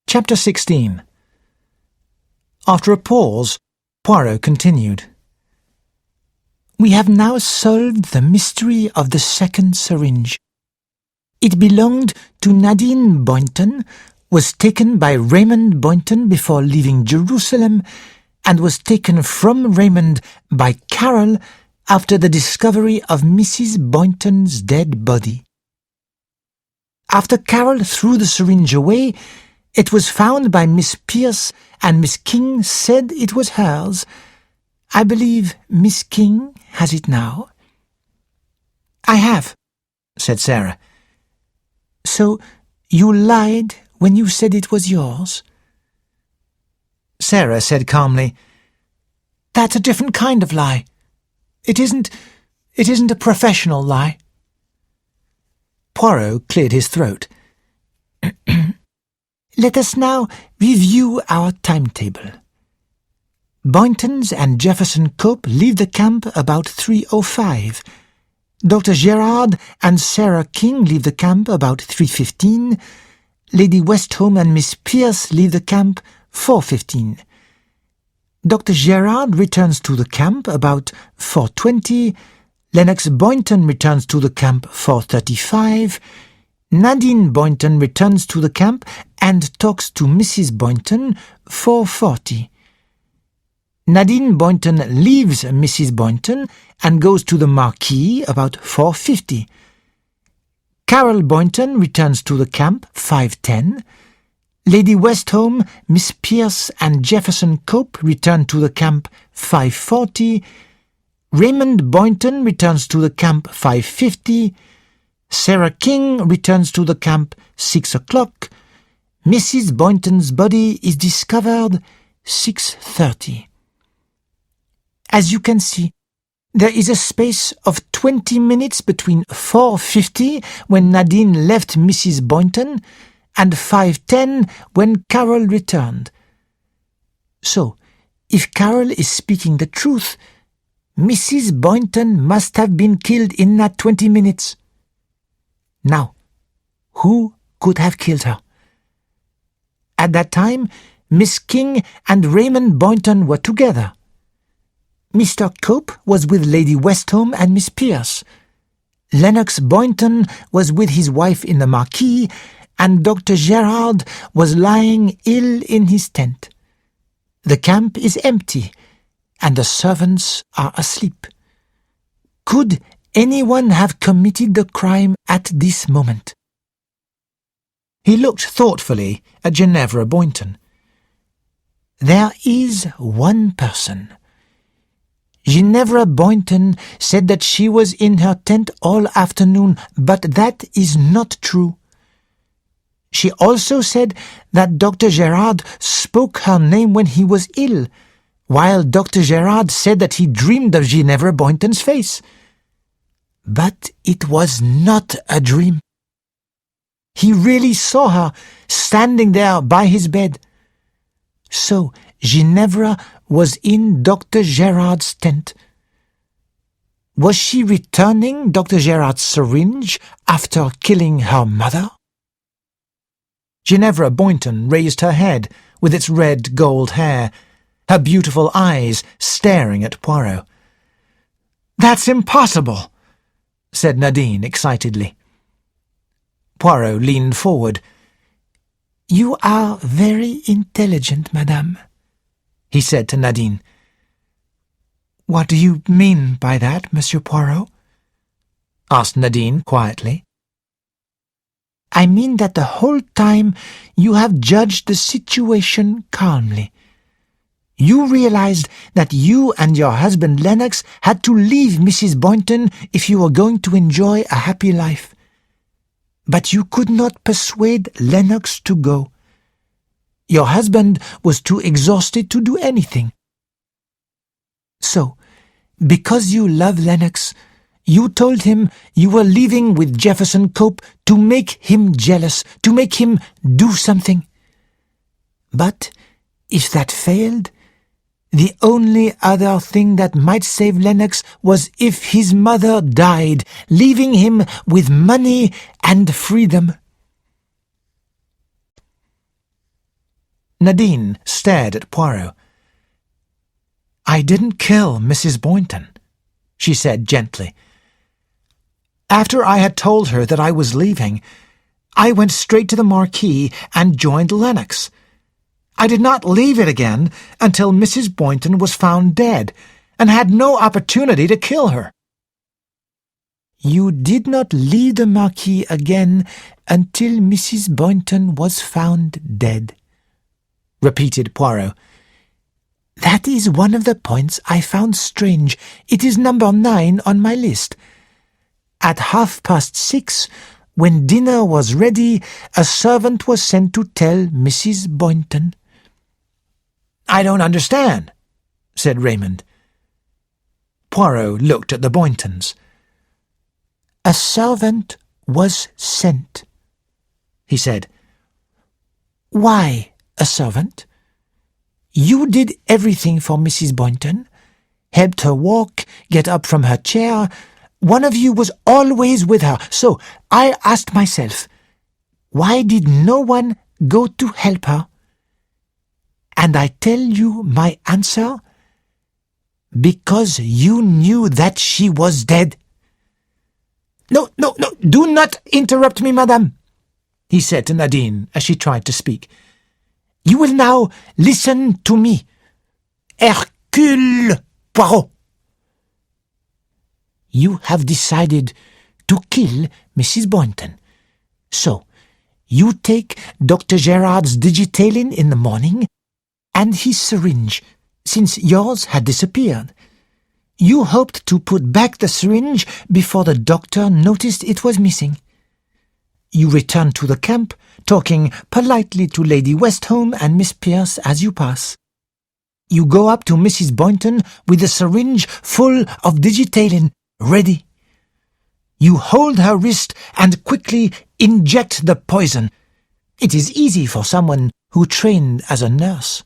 Chapter 16. After a pause, Poirot continued. We have now solved the mystery of the second syringe. It belonged to Nadine Boynton, was taken by Raymond Boynton before leaving Jerusalem, and was taken from Raymond by Carol after the discovery of Mrs. Boynton's dead body. After Carol threw the syringe away, it was found by Miss Pierce, and Miss King said it was hers. I believe Miss King has it now. I have, said Sarah. So you lied when you said it was yours? Sarah said calmly, That's a different kind of lie. It isn't a professional lie. Poirot cleared his throat. Let us now review our timetable. Boyntons and Jefferson Cope leave the camp about 3:05. Dr. Gerard and Sarah King leave the camp about 3:15. Lady Westholme and Miss Pierce leave the camp 4:15. Dr. Gerard returns to the camp about 4:20. Lennox Boynton returns to the camp 4:35. Nadine Boynton returns to the camp and talks to Mrs. Boynton 4:40. Nadine Boynton leaves Mrs. Boynton and goes to the Marquis about 4:50. Carol Boynton returns to the camp 5:10. Lady Westholme, Miss Pierce and Jefferson Cope return to the camp 5:40. Raymond Boynton returns to the camp 5:50. Sarah King returns to the camp 6 o'clock. Mrs. Boynton's body is discovered 6:30. As you can see, there is a space of 20 minutes between 4:50, when Nadine left Mrs. Boynton, and 5:10, when Carol returned. So, if Carol is speaking the truth, Mrs. Boynton must have been killed in that 20 minutes. Now, who could have killed her? At that time, Miss King and Raymond Boynton were together. Mr. Cope was with Lady Westholme and Miss Pierce. Lennox Boynton was with his wife in the Marquis, and Dr. Gerard was lying ill in his tent. The camp is empty, and the servants are asleep. Could anyone have committed the crime at this moment? He looked thoughtfully at Ginevra Boynton. There is one person. Ginevra Boynton said that she was in her tent all afternoon, but that is not true. She also said that Dr. Gerard spoke her name when he was ill, while Dr. Gerard said that he dreamed of Ginevra Boynton's face. But it was not a dream. He really saw her standing there by his bed. So Ginevra was in Dr. Gerard's tent. Was she returning Dr. Gerard's syringe after killing her mother? Ginevra Boynton raised her head with its red gold hair, her beautiful eyes staring at Poirot. "That's impossible," said Nadine excitedly. Poirot leaned forward. "You are very intelligent, madame," he said to Nadine. "What do you mean by that, Monsieur Poirot?" asked Nadine quietly. "I mean that the whole time you have judged the situation calmly. You realized that you and your husband Lennox had to leave Mrs. Boynton if you were going to enjoy a happy life. But you could not persuade Lennox to go. Your husband was too exhausted to do anything. So, because you love Lennox, you told him you were leaving with Jefferson Cope to make him jealous, to make him do something. But if that failed, the only other thing that might save Lennox was if his mother died, leaving him with money and freedom." Nadine stared at Poirot. "I didn't kill Mrs. Boynton," she said gently. "After I had told her that I was leaving, I went straight to the marquee and joined Lennox. I did not leave it again until Mrs. Boynton was found dead, and had no opportunity to kill her." "You did not leave the marquee again until Mrs. Boynton was found dead," repeated Poirot. "That is one of the points I found strange. It is number 9 on my list. At 6:30, when dinner was ready, a servant was sent to tell Mrs. Boynton." "I don't understand," said Raymond. Poirot looked at the Boyntons. "A servant was sent," he said. "Why a servant? You did everything for Mrs. Boynton, helped her walk, get up from her chair. One of you was always with her, so I asked myself, why did no one go to help her? And I tell you my answer: because you knew that she was dead." No, do not interrupt me, madame," he said to Nadine as she tried to speak. "You will now listen to me. Hercule Poirot. You have decided to kill Mrs. Boynton. So, you take Dr. Gerard's digitalin in the morning, and his syringe, since yours had disappeared. You hoped to put back the syringe before the doctor noticed it was missing. You returned to the camp, talking politely to Lady Westholme and Miss Pierce as you pass. You go up to Mrs. Boynton with the syringe full of digitalin, ready. You hold her wrist and quickly inject the poison. It is easy for someone who trained as a nurse.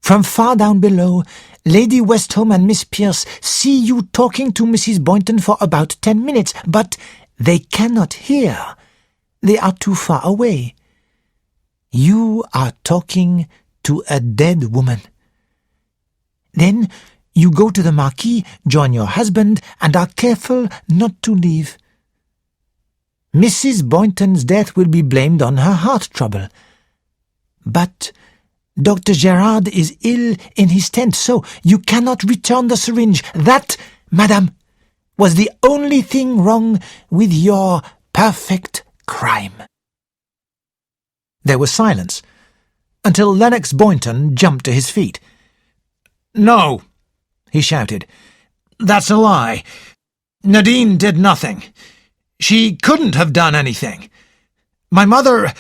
From far down below, Lady Westholme and Miss Pierce see you talking to Mrs. Boynton for about 10 minutes, but they cannot hear. They are too far away. You are talking to a dead woman. Then you go to the marquee, join your husband, and are careful not to leave. Mrs. Boynton's death will be blamed on her heart trouble. But Dr. Gerard is ill in his tent, so you cannot return the syringe. That, madame, was the only thing wrong with your perfect crime." There was silence, until Lennox Boynton jumped to his feet. "No," he shouted. "That's a lie. Nadine did nothing. She couldn't have done anything. My mother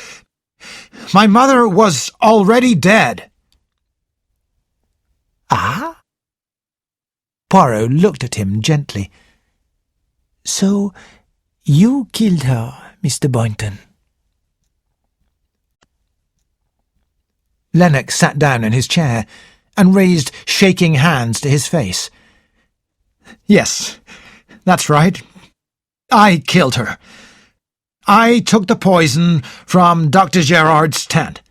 was already dead." "Ah?" Poirot looked at him gently. "So you killed her, Mr. Boynton?" Lennox sat down in his chair and raised shaking hands to his face. "Yes, that's right. I killed her. I took the poison from Dr. Gerard's tent."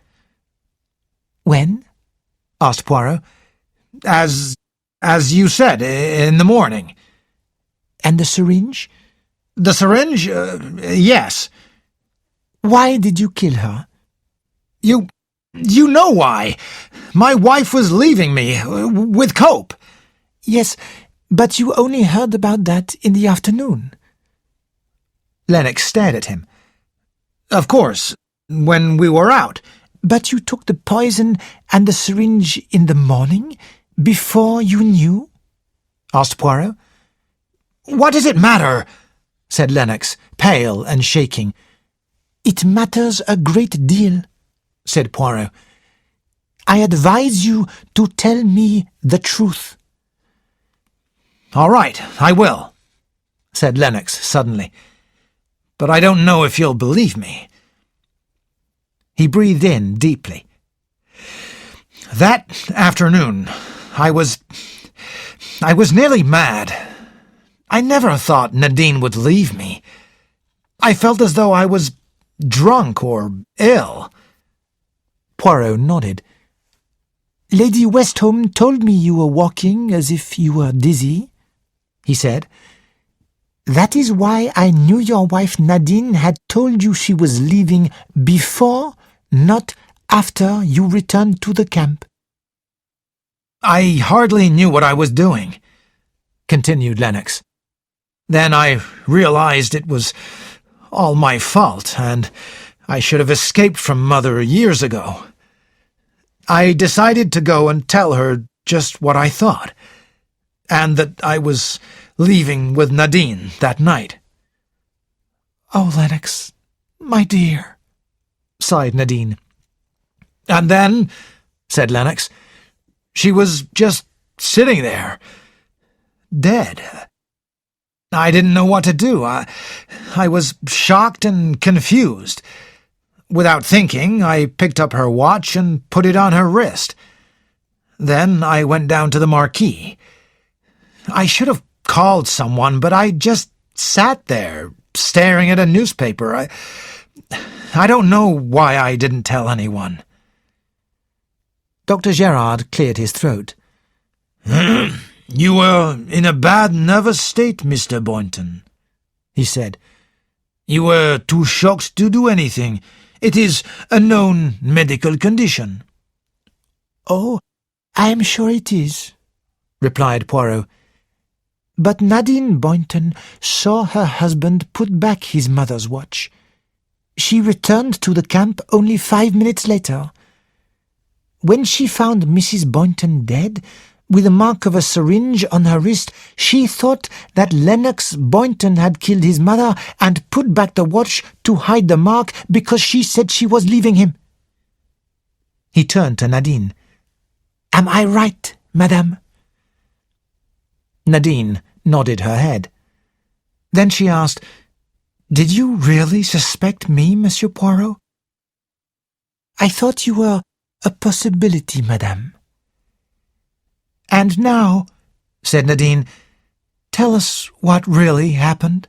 "When?" asked Poirot. As you said, in the morning." "And the syringe?" "The syringe? Yes." "Why did you kill her?" You know why. My wife was leaving me, with Cope." "Yes, but you only heard about that in the afternoon." Lennox stared at him. "Of course, when we were out." "But you took the poison and the syringe in the morning, before you knew?" asked Poirot. "What does it matter?" said Lennox, pale and shaking. "It matters a great deal," said Poirot. "I advise you to tell me the truth." "All right, I will," said Lennox suddenly. "But I don't know if you'll believe me." He breathed in deeply. "That afternoon, I was nearly mad. I never thought Nadine would leave me. I felt as though I was drunk or ill. Poirot nodded. "Lady Westholme told me you were walking as if you were dizzy," he said. "That is why I knew your wife Nadine had told you she was leaving before, not after you returned to the camp." "I hardly knew what I was doing," continued Lennox. "Then I realized it was all my fault, and I should have escaped from Mother years ago. I decided to go and tell her just what I thought, and that I was leaving with Nadine that night." "Oh, Lennox, my dear," sighed Nadine. "And then," said Lennox, "she was just sitting there, dead. I didn't know what to do. I was shocked and confused. Without thinking, I picked up her watch and put it on her wrist. Then I went down to the marquee. I should have called someone, but I just sat there, staring at a newspaper. I don't know why I didn't tell anyone." Dr. Gerard cleared his throat. "You were in a bad nervous state, Mr. Boynton," he said. "You were too shocked to do anything. It is a known medical condition." "Oh, I am sure it is," replied Poirot. "But Nadine Boynton saw her husband put back his mother's watch. She returned to the camp only 5 minutes later. When she found Mrs. Boynton dead, with the mark of a syringe on her wrist, she thought that Lennox Boynton had killed his mother and put back the watch to hide the mark because she said she was leaving him." He turned to Nadine. "Am I right, madame?" Nadine nodded her head. Then she asked, "Did you really suspect me, Monsieur Poirot?" "I thought you were a possibility, madame." "And now," said Nadine, "tell us what really happened."